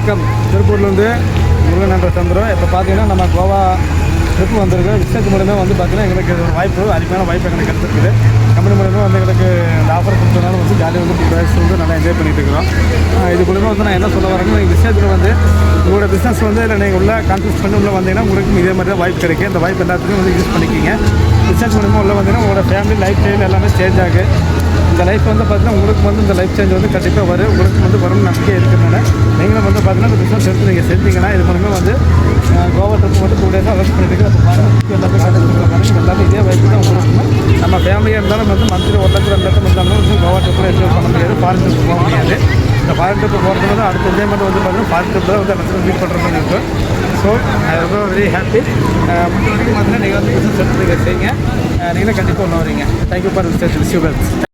வணக்கம். திருப்பூர்லேருந்து முருகன் என்ற சந்திரம். இப்போ பார்த்தீங்கன்னா நம்ம கோவா ட்ரிப் வந்திருக்கு. விசேஷ் மூலமே வந்து பார்த்தீங்கன்னா எங்களுக்கு ஒரு வாய்ப்பு, அருமையான வாய்ப்பு எங்களுக்கு கிடச்சிருக்குது. கம்பெனி மூலமே வந்து எங்களுக்கு இந்த ஆஃபர் கொடுத்ததுனால வந்து ஜாலியாக வந்து 2 days வந்து நல்லா என்ஜாய் பண்ணிட்டு இருக்கிறோம். இது மூலமாக வந்து நான் என்ன சொல்ல வரேன்னா, நீங்கள் விசேஷத்தில் வந்து உங்களோட பிஸ்னஸ் வந்து இல்லை நீங்கள் உள்ள கான்சன்ஸ் பண்ணி உள்ளே வந்தீங்கன்னா உங்களுக்கு இதே மாதிரி தான் வாய்ப்பு கிடைக்கும். இந்த வாய்ப்பு எல்லாத்துக்கும் வந்து யூஸ் பண்ணிக்கிங்க. பிஸ்னஸ் மூலமாக உள்ள வந்தீங்கன்னா உங்களோட ஃபேமிலி லைஃப் ஸ்டைல் எல்லாமே சேஞ்ச் ஆகும். இந்த லைஃப் வந்து பார்த்தீங்கன்னா உங்களுக்கு வந்து இந்த லைஃப் சேஞ்ச் வந்து கண்டிப்பாக வரும். உங்களுக்கு வந்து வரும்னு நம்பிக்கை இருக்கிறதுனால நீங்களும் வந்து பார்த்தீங்கன்னா இந்த பிஸ்னஸ் எடுத்து நீங்கள் செஞ்சீங்கன்னா இது மூலமே வந்து கோவா ட்ரிப் மட்டும் 2 days அரெஸ்ட் பண்ணிட்டு அப்போ பாருங்கள் எல்லாமே பாருங்கள் எல்லாமே இதே வாய்ப்பு தான் உங்களுக்கு. நம்ம ஃபேமிலியாக இருந்தாலும் வந்து மந்த்லி 1 லட்சம் 2 லட்சம் இருந்தாலும் வந்து கோவா ட்ரிப்பில் என்ஜாய் பண்ண முடியாது. ஃபாரின் ட்ரிப் போக முடியாது. இந்த ஃபாரின் ட்ரிப் போகிறது வந்து அடுத்த என்ஜாய்மெண்ட் வந்து பார்த்தீங்கன்னா ஃபாரின் ட்ரிப்பில் வந்து எல்லாத்தையும் மீட் பண்ணுற மாதிரி இருக்கும். ஸோ ஐ ரொம்ப வெரி ஹாப்பி. முடிஞ்ச வரைக்கும் பார்த்தீங்கன்னா நீங்கள் வந்து பிஸ்னஸ் எடுத்து நீங்கள் செய்யுங்க. நீங்களே கண்டிப்பாக ஒன்று வரீங்க. Thank you for visit.